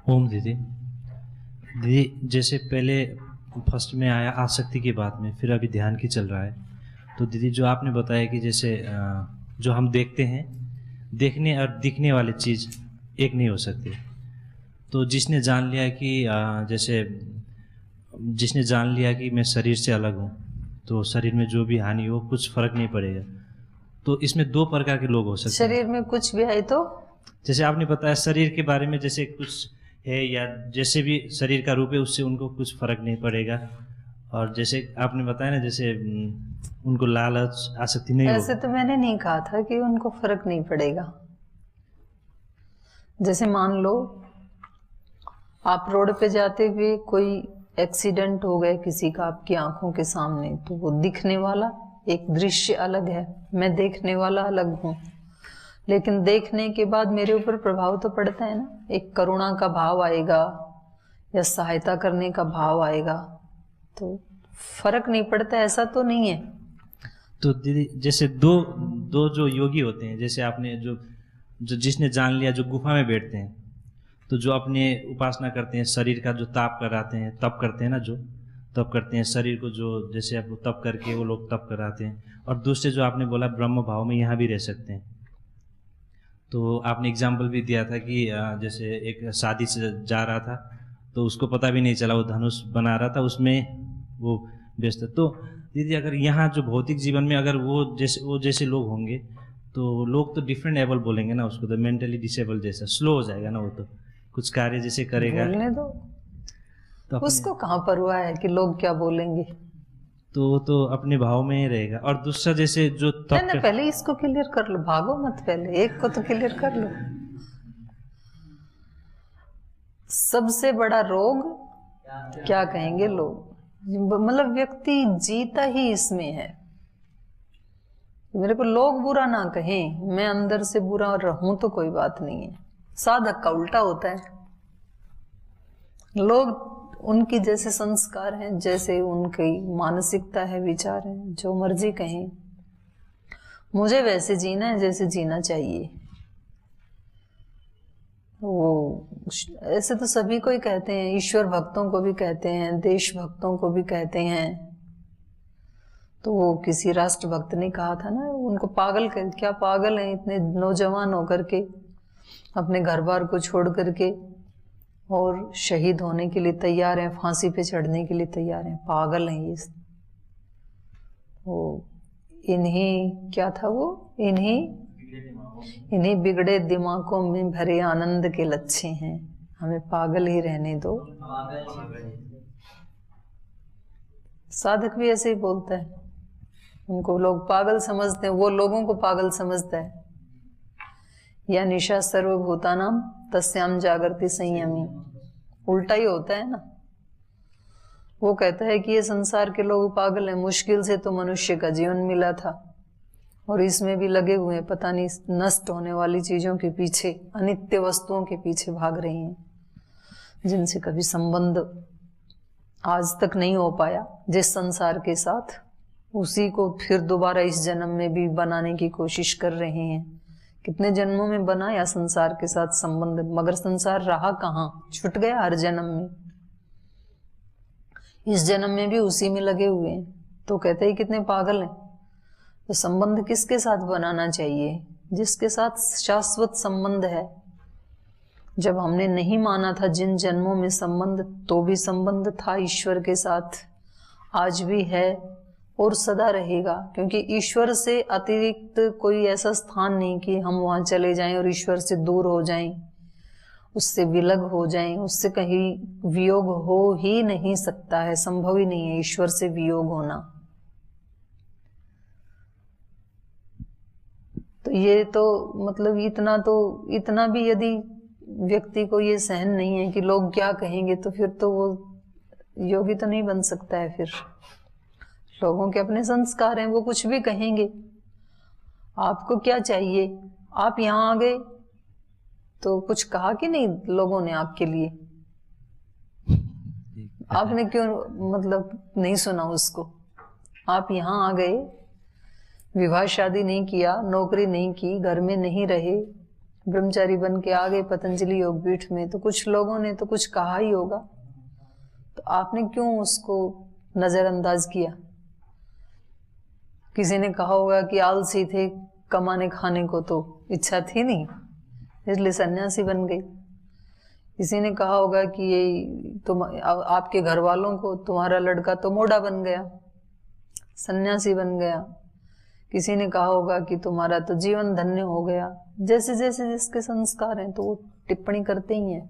ओम दीदी। दीदी जैसे पहले फर्स्ट में आया आसक्ति की बात में, फिर अभी ध्यान की चल रहा है। तो दीदी जो आपने बताया कि जैसे जो हम देखते हैं, देखने और दिखने वाली चीज़ एक नहीं हो सकती। तो जिसने जान लिया कि जैसे जिसने जान लिया कि मैं शरीर से अलग हूँ, तो शरीर में जो भी हानि हो कुछ फर्क नहीं पड़ेगा। तो इसमें दो प्रकार के लोग हो सकते हैं। शरीर में कुछ भी है तो जैसे आपने बताया शरीर के बारे में, जैसे कुछ है या जैसे भी शरीर का रूप है उससे उनको कुछ फर्क नहीं पड़ेगा। और जैसे आपने बताया ना, जैसे उनको लालच आसक्ति नहीं ऐसे हो। तो मैंने नहीं कहा था कि उनको फर्क नहीं पड़ेगा। जैसे मान लो आप रोड पे जाते हुए कोई एक्सीडेंट हो गया किसी का आपकी आंखों के सामने, तो वो दिखने वाला एक दृश्य अलग है, मैं देखने वाला अलग हूँ। लेकिन देखने के बाद मेरे ऊपर प्रभाव तो पड़ता है ना, एक करुणा का भाव आएगा या सहायता करने का भाव आएगा, तो फर्क नहीं पड़ता, ऐसा तो नहीं है। तो दीदी जैसे दो दो जो योगी होते हैं, जैसे आपने जो जिसने जान लिया, जो गुफा में बैठते हैं, तो जो अपने उपासना करते हैं, शरीर का जो ताप कराते हैं, तप करते हैं ना, जो तप करते हैं शरीर को, जो जैसे आप तप करके वो लोग तप कराते हैं। और दूसरे जो आपने बोला ब्रह्म भाव में यहाँ भी रह सकते हैं। तो आपने एग्जाम्पल भी दिया था कि जैसे एक शादी से जा रहा था तो उसको पता भी नहीं चला, वो धनुष बना रहा था, उसमें वो व्यस्त। तो दीदी अगर यहाँ जो भौतिक जीवन में अगर वो जैसे लोग होंगे, तो लोग तो डिफरेंट एबल बोलेंगे ना उसको, तो मेंटली डिसेबल जैसा स्लो हो जाएगा ना, वो तो कुछ कार्य जैसे करेगा। बोलने दो, तो उसको कहाँ परवाह है कि लोग क्या बोलेंगे। तो अपने भाव में ही रहेगा। और दूसरा जैसे जो ना पहले इसको क्लियर कर लो, भागो मत, पहले एक को तो क्लियर कर लो। सबसे बड़ा रोग क्या कहेंगे लोग, मतलब व्यक्ति जीता ही इसमें है। मेरे को लोग बुरा ना कहें, मैं अंदर से बुरा रहूं तो कोई बात नहीं है। साधक का उल्टा होता है, लोग उनकी जैसे संस्कार हैं, जैसे उनकी मानसिकता है, विचार है, जो मर्जी कहें, मुझे वैसे जीना है जैसे जीना चाहिए। वो ऐसे तो सभी को ही कहते हैं, ईश्वर भक्तों को भी कहते हैं, देश भक्तों को भी कहते हैं। तो वो किसी राष्ट्रभक्त ने कहा था ना, उनको पागल कह, क्या पागल हैं इतने नौजवान होकर के, अपने घर बार को छोड़ करके और शहीद होने के लिए तैयार हैं, फांसी पे चढ़ने के लिए तैयार हैं, पागल हैं ये। वो इन्हीं क्या था, वो इन्हीं बिगड़े दिमागों में भरे आनंद के लच्छे हैं, हमें पागल ही रहने दो। साधक भी ऐसे ही बोलता है, उनको लोग पागल समझते हैं, वो लोगों को पागल समझता है। या निशा सर्वभूतानाम तस्याम जागृति संयमी, उल्टा ही होता है ना। वो कहता है कि ये संसार के लोग पागल हैं, मुश्किल से तो मनुष्य का जीवन मिला था और इसमें भी लगे हुए हैं, पता नहीं नष्ट होने वाली चीजों के पीछे, अनित्य वस्तुओं के पीछे भाग रही हैं, जिनसे कभी संबंध आज तक नहीं हो पाया जिस संसार के साथ, उसी को फिर दोबारा इस जन्म में भी बनाने की कोशिश कर रहे हैं। कितने जन्मों में बनाया संसार के साथ संबंध, मगर संसार रहा कहाँ, छूट गया हर जन्म में। इस जन्म में भी उसी में लगे हुए हैं। तो कहते हैं कितने पागल हैं। तो संबंध किसके साथ बनाना चाहिए, जिसके साथ शाश्वत संबंध है। जब हमने नहीं माना था जिन जन्मों में संबंध, तो भी संबंध था ईश्वर के साथ, आज भी है और सदा रहेगा। क्योंकि ईश्वर से अतिरिक्त कोई ऐसा स्थान नहीं कि हम वहां चले जाएं और ईश्वर से दूर हो जाएं, उससे विलग हो जाएं, उससे कहीं वियोग हो ही नहीं सकता है, संभव ही नहीं है ईश्वर से वियोग होना। तो ये तो मतलब इतना भी यदि व्यक्ति को ये सहन नहीं है कि लोग क्या कहेंगे, तो फिर तो वो योगी तो नहीं बन सकता है। फिर लोगों के अपने संस्कार हैं, वो कुछ भी कहेंगे। आपको क्या चाहिए, आप यहाँ आ गए तो कुछ कहा कि नहीं लोगों ने आपके लिए, आपने क्यों मतलब नहीं सुना उसको। आप यहाँ आ गए, विवाह शादी नहीं किया, नौकरी नहीं की, घर में नहीं रहे, ब्रह्मचारी बन के आ गए पतंजलि योग पीठ में, तो कुछ लोगों ने तो कुछ कहा ही होगा, तो आपने क्यों उसको नजरअंदाज किया? किसी ने कहा होगा कि आलसी थे, कमाने खाने को तो इच्छा थी नहीं, इसलिए सन्यासी बन गई। किसी ने कहा होगा कि ये तुम आपके घर वालों को, तुम्हारा लड़का तो मोड़ा बन गया, सन्यासी बन गया। किसी ने कहा होगा कि तुम्हारा तो जीवन धन्य हो गया। जैसे जैसे जिसके संस्कार हैं तो वो टिप्पणी करते ही हैं।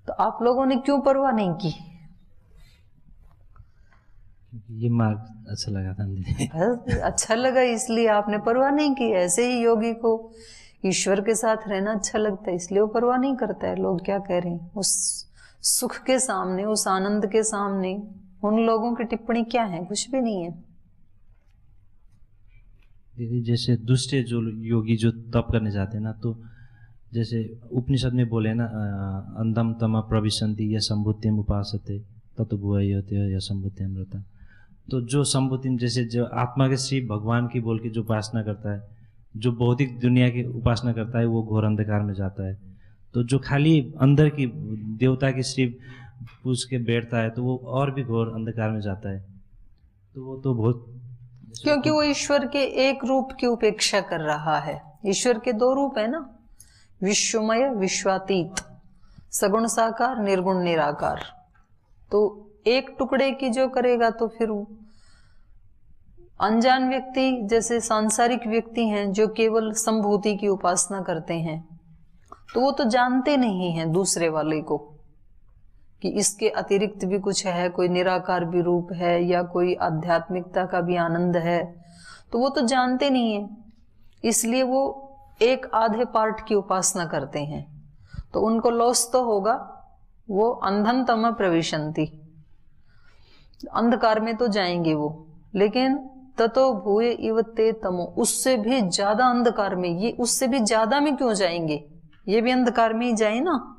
तो आप लोगों ने क्यों परवाह नहीं की? ये मार्ग अच्छा लगा था दीदी। बस अच्छा लगा इसलिए आपने परवाह नहीं की। ऐसे ही योगी को ईश्वर के साथ रहना अच्छा लगता है, इसलिए वो परवाह नहीं करता है लोग क्या कह रहे हैं। उस सुख के सामने, उस आनंद के सामने उन लोगों की टिप्पणी क्या है? कुछ भी नहीं है। दीदी जैसे दूसरे जो योगी जो तप करने जाते हैं ना, तो जैसे उपनिषद में बोले ना, अंधम तम प्रविशन्ति या संभुतिम उपासते तत्भुवै या संभुति अमृता। तो जो संभुतिम, जैसे जो आत्मा के श्री भगवान की बोल के जो उपासना करता है, जो भौतिक दुनिया की उपासना करता है, वो घोर अंधकार में जाता है। तो जो खाली अंदर की देवता की श्री पूछ के बैठता है, तो वो और भी घोर अंधकार में जाता है। तो वो तो बहुत, क्योंकि वो ईश्वर के एक रूप की उपेक्षा कर रहा है। ईश्वर के दो रूप है ना, विश्वमय विश्वातीत, सगुण साकार निर्गुण निराकार। तो एक टुकड़े की जो करेगा तो फिर अनजान व्यक्ति, जैसे सांसारिक व्यक्ति हैं जो केवल संभूति की उपासना करते हैं, तो वो तो जानते नहीं हैं दूसरे वाले को कि इसके अतिरिक्त भी कुछ है, कोई निराकार भी रूप है या कोई आध्यात्मिकता का भी आनंद है, तो वो तो जानते नहीं है। इसलिए वो एक आधे पार्ट की उपासना करते हैं, तो उनको लॉस तो होगा। वो अंधन तम प्रविशन्ति, अंधकार में तो जाएंगे वो, लेकिन ततो भूय इव ते तमो, उससे भी ज्यादा अंधकार में। ये उससे भी ज्यादा में क्यों जाएंगे? ये भी अंधकार में ही जाए ना।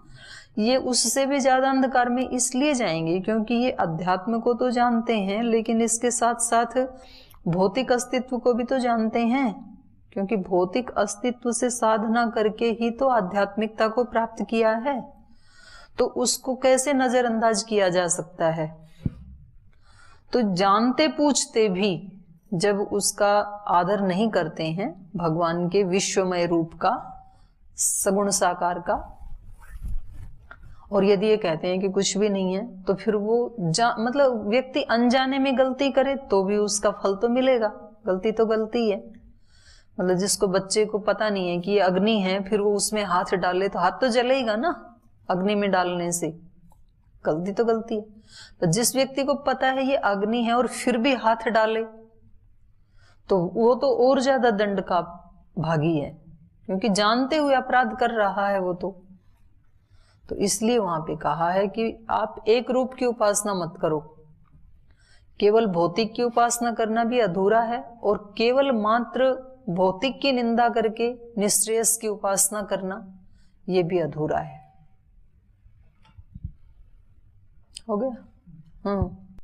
ये उससे भी ज्यादा अंधकार में इसलिए जाएंगे क्योंकि ये अध्यात्म को तो जानते हैं, लेकिन इसके साथ साथ भौतिक अस्तित्व को भी तो जानते हैं, क्योंकि भौतिक अस्तित्व से साधना करके ही तो आध्यात्मिकता को प्राप्त किया है। तो उसको कैसे नजरअंदाज किया जा सकता है? तो जानते पूछते भी जब उसका आदर नहीं करते हैं, भगवान के विश्वमय रूप का, सगुण साकार का, और यदि ये कहते हैं कि कुछ भी नहीं है, तो फिर वो मतलब व्यक्ति अनजाने में गलती करे तो भी उसका फल तो मिलेगा। गलती तो गलती है। मतलब जिसको बच्चे को पता नहीं है कि ये अग्नि है, फिर वो उसमें हाथ डाले तो हाथ तो जलेगा ना, अग्नि में डालने से। गलती तो गलती है। तो जिस व्यक्ति को पता है ये अग्नि है और फिर भी हाथ डाले, तो वो तो और ज्यादा दंड का भागी है, क्योंकि जानते हुए अपराध कर रहा है वो तो इसलिए वहां पे कहा है कि आप एक रूप की उपासना मत करो। केवल भौतिक की उपासना करना भी अधूरा है, और केवल मात्र भौतिक की निंदा करके निश्रेयस की उपासना करना ये भी अधूरा है। हो गया?